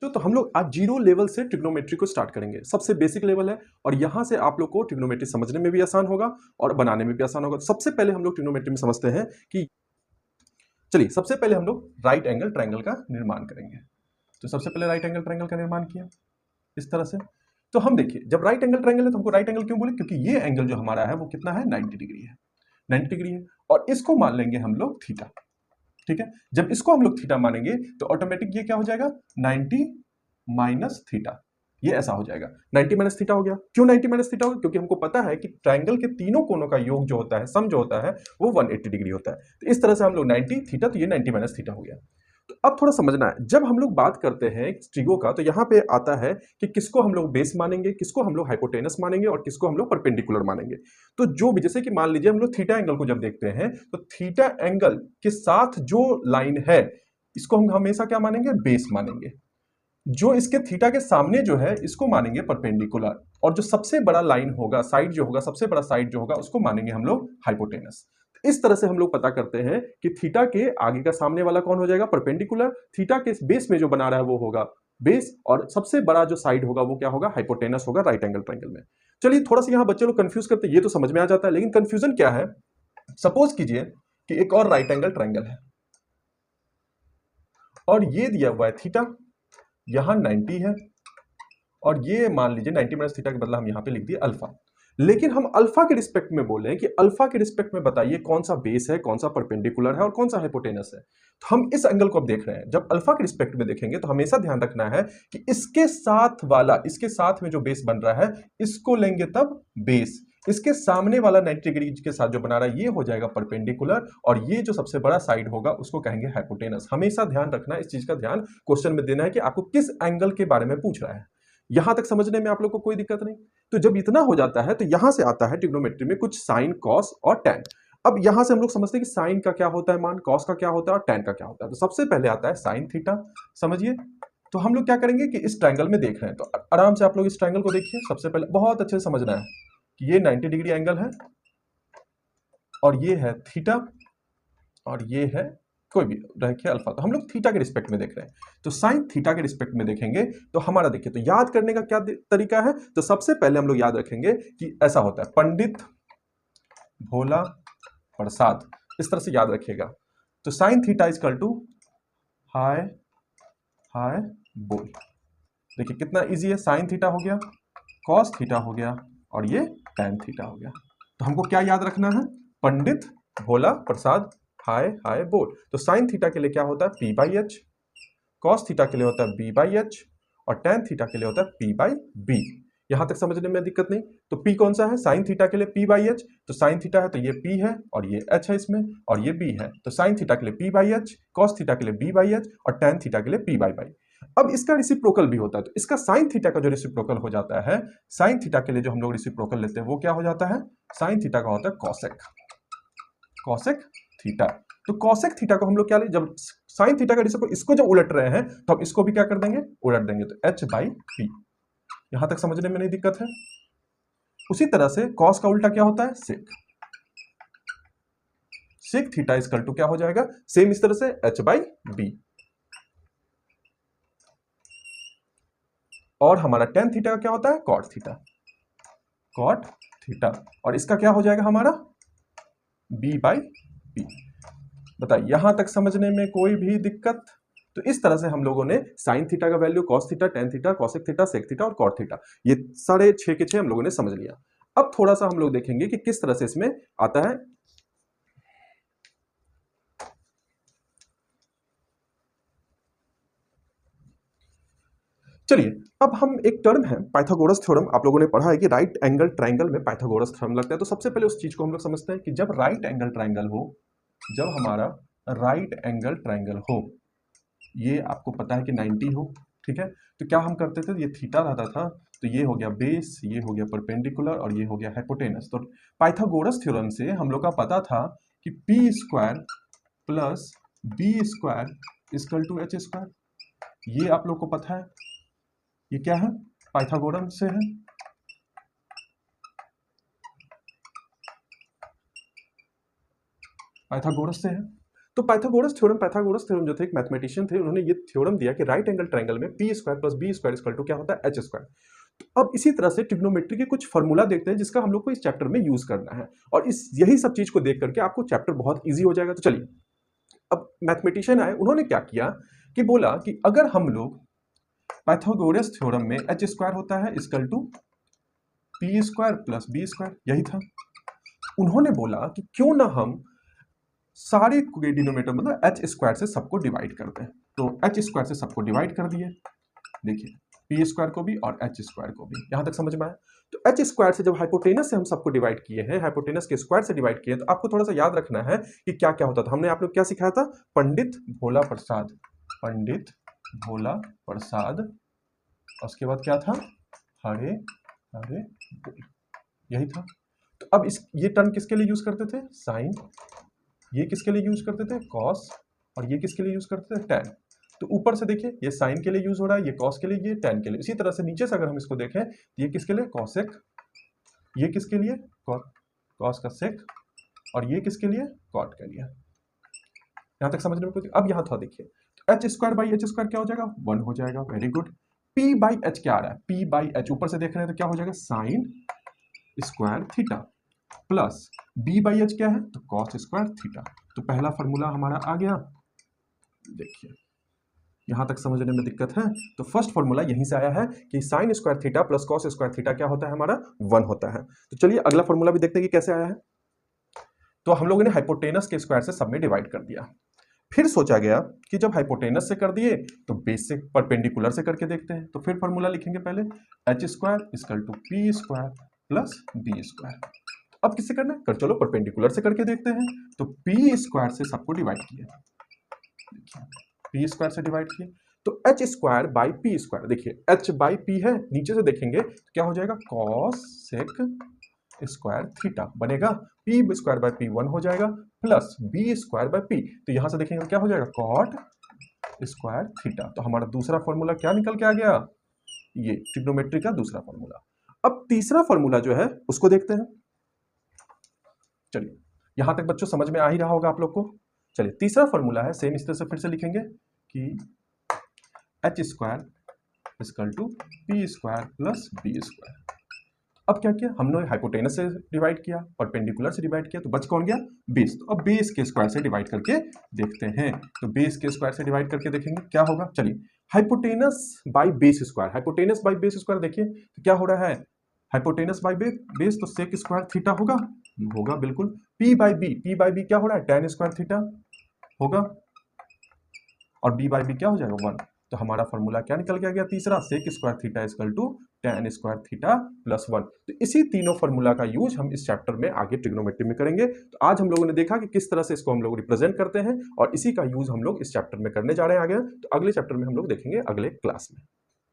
तो हम लोग आज जीरो लेवल से ट्रिग्नोमेट्री को स्टार्ट करेंगे। सबसे बेसिक लेवल है और यहां से आप लोग को ट्रिग्नोमेट्री समझने में भी आसान होगा और बनाने में भी आसान होगा। सबसे पहले हम लोग ट्रिग्नोमेट्री में समझते हैं कि चलिए सबसे पहले हम लोग राइट एंगल ट्रायंगल का निर्माण करेंगे। तो सबसे पहले राइट एंगल ट्रायंगल का निर्माण किया इस तरह से। तो हम देखिए जब राइट एंगल ट्रायंगल है तो हमको राइट एंगल क्यों बोले, क्योंकि ये एंगल जो हमारा है वो कितना है 90 डिग्री है, 90 डिग्री है और इसको मान लेंगे हम लोग थीटा। ठीक है, जब इसको हम लोग थीटा मानेंगे तो ऑटोमेटिक ये क्या हो जाएगा 90 माइनस थीटा, ये ऐसा हो जाएगा 90 माइनस थीटा हो गया। क्यों 90 माइनस थीटा हो गया, क्योंकि हमको पता है कि ट्रायंगल के तीनों कोनों का योग जो होता है, सम जो होता है वो 180 डिग्री होता है। तो इस तरह से हम लोग 90 थीटा, तो ये 90 माइनस थीटा हो गया। तो अब थोड़ा समझना है, जब हम लोग बात करते हैं ट्रिगो का तो यहाँ पे आता है कि किसको हम लोग बेस मानेंगे, किसको हम लोग हाइपोटेनस मानेंगे और किसको हम लोग परपेंडिकुलर मानेंगे। तो जो भी, जैसे कि मान लीजिए हम लोग थीटा एंगल को जब देखते हैं तो थीटा एंगल के साथ जो लाइन है इसको हम हमेशा क्या मानेंगे, बेस मानेंगे। जो इसके थीटा के सामने जो है इसको मानेंगे परपेंडिकुलर, और जो सबसे बड़ा लाइन होगा, साइड जो होगा, सबसे बड़ा साइड जो होगा उसको मानेंगे हम लोग हाइपोटेनस। इस तरह से हम लोग पता करते हैं कि थीटा के आगे का सामने वाला कौन हो जाएगा, परपेंडिकुलर। थीटा के बेस में जो बना रहा है वो होगा बेस, और सबसे बड़ा जो साइड होगा वो क्या होगा, हाइपोटेनस होगा राइट एंगल ट्रायंगल में। चलिए थोड़ा सा यहां बच्चे लोग कंफ्यूज करते हैं, ये तो समझ में आ जाता है, लेकिन कंफ्यूजन क्या है, सपोज कीजिए कि एक और राइट एंगल ट्रायंगल है और ये दिया हुआ है थीटा, यहां 90 है और ये मान लीजिए 90 माइनस थीटा के बदला हम यहां पे लिख दिए अल्फा। लेकिन हम अल्फा के रिस्पेक्ट में बोले कि अल्फा के रिस्पेक्ट में बताइए कौन सा बेस है, कौन सा परपेंडिकुलर है और कौन सा हाइपोटेनस है। तो हम इस एंगल को अब देख रहे हैं, जब अल्फा के रिस्पेक्ट में देखेंगे तो हमेशा ध्यान रखना है कि इसके साथ वाला, इसके साथ में जो बेस बन रहा है इसको लेंगे तब बेस, इसके सामने वाला 90 डिग्री के साथ जो बना रहा है ये हो जाएगा परपेंडिकुलर, और ये जो सबसे बड़ा साइड होगा उसको कहेंगे हाइपोटेनस। हमेशा ध्यान रखना, इस चीज का ध्यान क्वेश्चन में देना है कि आपको किस एंगल के बारे में पूछ रहा है। यहां तक समझने में आप लोग को कोई दिक्कत नहीं। तो जब इतना हो जाता है तो यहां से आता है ट्रिग्नोमेट्री में कुछ साइन, कॉस और टैन। अब यहां से हम लोग समझते हैं कि साइन का क्या होता है मान, कॉस का क्या होता है और टैन का क्या होता है। तो सबसे पहले आता है साइन थीटा, समझिए। तो हम लोग क्या करेंगे कि इस ट्रायंगल में देख रहे हैं तो आराम से आप लोग इस ट्रायंगल को देखिए। सबसे पहले बहुत अच्छे से समझना है कि ये 90 डिग्री एंगल है और ये है थीटा और ये है कोई भी रखिए अल्फा। तो हम लोग थीटा के रिस्पेक्ट में देख रहे हैं, तो साइन थीटा के रिस्पेक्ट में देखेंगे तो हमारा देखिए, तो याद करने का क्या तरीका है, तो सबसे पहले हम लोग याद रखेंगे कि ऐसा होता है पंडित भोला प्रसाद, इस तरह से याद रखिएगा। तो साइन थीटा इजकल टू हाय हाय बोल। देखिए कितना इजी है, साइन थीटा हो गया, कॉस थीटा हो गया और ये टैन थीटा हो गया। तो हमको क्या याद रखना है, पंडित भोला प्रसाद हाय हाय बोल। तो साइन थीटा के लिए क्या होता है P by H, cos theta के लिए होता है बी बाई एच और टैन थीटा के लिए होता है पी बाई बी। यहां तक समझने में दिक्कत नहीं। तो पी कौन सा है, साइन थीटा के लिए पी बाई एच, तो साइन थीटा है तो ये पी है और ये एच है इसमें और ये बी है। तो साइन थीटा के लिए P by H, cos theta के लिए बी बाई एच और टैन थीटा के लिए पी बाई बाई। अब इसका रिसिप्रोकल भी होता है, तो इसका साइन थीटा का जो रिसिप्रोकल हो जाता है, साइन थीटा के लिए जो हम लोग रिसिप्रोकल लेते हैं वो क्या हो जाता है, साइन थीटा का होता है कॉसेक, कॉसेक थीटा। तो कॉसेक थीटा को हम लोग क्या ले, जब साइन थीटा का रिसिप्रोकल इसको जब उलट रहे हैं तो हम इसको भी क्या कर देंगे, उलट देंगे। तो एच बाई पी, यहां तक समझने में नहीं दिक्कत है। उसी तरह से कॉस का उल्टा क्या होता है सेक, सेक थीटा इजकल टू क्या हो जाएगा, सेम इस तरह से एच बाई बी। और हमारा टेन थीटा का क्या होता है कॉट थीटा, कॉट थीटा, और इसका क्या हो जाएगा हमारा बी बाई बी। बताइए यहां तक समझने में कोई भी दिक्कत। तो इस तरह से हम लोगों ने साइन थीटा का value, cos theta, tan theta, cosec theta, sec theta और कॉट थीटा, ये 6.5 के 6 हम लोगों ने समझ लिया। अब थोड़ा सा हम लोग देखेंगे कि किस तरह से इसमें आता है। चलिए अब हम एक टर्म है पाइथागोरस थ्योरम, आप लोगों ने पढ़ा है कि राइट एंगल ट्रायंगल में पाइथागोरस थ्योरम लगता है। तो सबसे पहले उस चीज को हम लोग समझते हैं कि जब राइट एंगल ट्रायंगल हो, जब हमारा राइट एंगल ट्रायंगल हो, ये आपको पता है कि 90 हो, ठीक है। तो क्या हम करते थे, ये थीटा रहता था तो ये हो गया बेस, ये हो गया परपेंडिकुलर और ये हो गया हाइपोटेनस। तो पाइथागोरस थ्योरम से हम लोग का पता था कि P square plus B square equal to H square, ये आप लोग को पता है। ये क्या है, पाइथागोरस से है। पाइथागोरस से है। तो पाइथागोरस थ्योरम जो थे, एक मैथमेटिशियन थे, उन्होंने ये थ्योरम दिया कि राइट एंगल ट्रायंगल में P square plus B square equal to क्या होता है, एच स्क्वायर। तो अब इसी तरह से ट्रिग्नोमेट्री के कुछ फॉर्मूला देखते हैं जिसका हम लोग को इस चैप्टर में यूज करना है, और इस यही सब चीज को देख करके आपको चैप्टर बहुत ईजी हो जाएगा। तो चलिए, अब मैथमेटिशियन आए, उन्होंने क्या किया कि बोला कि अगर हम लोग पाइथागोरस थ्योरम में एच स्क्वायर होता है equal to P square plus B square, यही था। उन्होंने बोला कि क्यों ना हम सारे डिनोमिनेटर मतलब एच स्क्वायर से सबको डिवाइड कर दें। तो एच स्क्वायर से सबको डिवाइड कर दिए, देखिए पी स्क्वायर को भी और एच स्क्वायर को भी। यहां तक समझ में आया? तो एच स्क्वायर से जब हाइपोटेनस से हम सबको डिवाइड किए हैं, हाइपोटेनस के स्क्वायर से डिवाइड किए, तो आपको थोड़ा सा याद रखना है कि क्या क्या होता था। हमने आप लोग क्या सिखाया था? पंडित भोला प्रसाद, पंडित भोला प्रसाद, उसके बाद क्या था? हरे हरे बोल, यही था। तो अब इस ये टर्म किसके लिए यूज करते थे? साइन। ये किसके लिए यूज करते थे? कॉस। और ये किसके लिए यूज करते थे? टैन। तो ऊपर से देखिए ये साइन के लिए यूज हो रहा है, ये कॉस के लिए, ये टैन के लिए। इसी तरह से नीचे से अगर हम इसको देखें, ये किसके लिए? कॉसेक। ये किसके लिए? कॉस का सेक। और ये किसके लिए? कॉट के लिए। यहां तक समझने में कोई? अब यहां था देखिए, H square by H square क्या हो जाएगा? 1 हो जाएगा। Very good. P by H क्या आ रहा है? पी बाई एच ऊपर से देख रहे हैं तो क्या हो जाएगा? Sine square theta plus B by H क्या है? तो कॉस स्क्वायर थीटा। तो पहला फॉर्मूला हमारा आ गया। देखिए यहां तक समझने में दिक्कत है? तो फर्स्ट फॉर्मूला यहीं से आया है कि sign square theta plus cos square theta क्या होता है हमारा? 1 होता है। तो चलिए अगला फॉर्मूला भी देखते हैं कि कैसे आया है। तो हम लोगों ने हाइपोटेनस के स्क्वायर से सब में डिवाइड कर दिया। फिर सोचा गया कि जब हाइपोटेनस से कर दिए तो बेस से परपेंडिकुलर से करके देखते हैं। तो फिर फॉर्मूला लिखेंगे पहले, H square equal to P square plus B square. अब किससे करना है? कर चलो परपेंडिकुलर से करके देखते हैं। तो पी स्क्वायर से सबको डिवाइड किया, देखिए पी स्क्वायर से डिवाइड किए, तो H square by P square, देखिए एच बाई पी है, नीचे से देखेंगे तो क्या हो जाएगा? कॉस सेक स्क्वायर थीटा बनेगा। पी स्क्वायर बाई पी 1 हो जाएगा plus B square by P, तो यहां से देखेंगे क्या हो जाएगा? Cot square theta. तो हमारा दूसरा फॉर्मूला क्या निकल के आ गया? ये ट्रिग्नोमेट्री का दूसरा फॉर्मूला। अब तीसरा फॉर्मूला जो है उसको देखते हैं। चलिए यहां तक बच्चों समझ में आ ही रहा होगा आप लोग को। चलिए तीसरा फॉर्मूला है, सेम इस तरह से फिर से लिखेंगे कि H square equal to P square plus B square. अब क्या किया हमने? हाइपोटेनस से डिवाइड किया, परपेंडिकुलर से डिवाइड किया, तो बच कौन गया? बेस। तो अब बेस के स्क्वायर से डिवाइड करके देखते हैं। तो बेस के स्क्वायर से डिवाइड करके देखेंगे क्या होगा। चलिए hypotenuse by base square, hypotenuse by base square देखिए तो क्या हो रहा है? हाइपोटेनस बाई बेस, तो सेक स्क्वायर थीटा होगा, होगा बिल्कुल। पी बाई बी क्या हो रहा है? टैन स्क्वायर थीटा होगा, और बी बाई बी क्या हो जाएगा? 1। तो हमारा फॉर्मूला क्या निकल के आ गया? तीसरा, sec square theta equal to tan square theta plus 1। तो इसी तीनों फॉर्मूला का यूज हम इस चैप्टर में आगे ट्रिग्नोमेट्री में करेंगे। तो आज हम लोगों ने देखा कि किस तरह से इसको हम लोग रिप्रेजेंट करते हैं, और इसी का यूज हम लोग इस चैप्टर में करने जा रहे हैं आगे। तो अगले चैप्टर में हम लोग देखेंगे अगले क्लास में।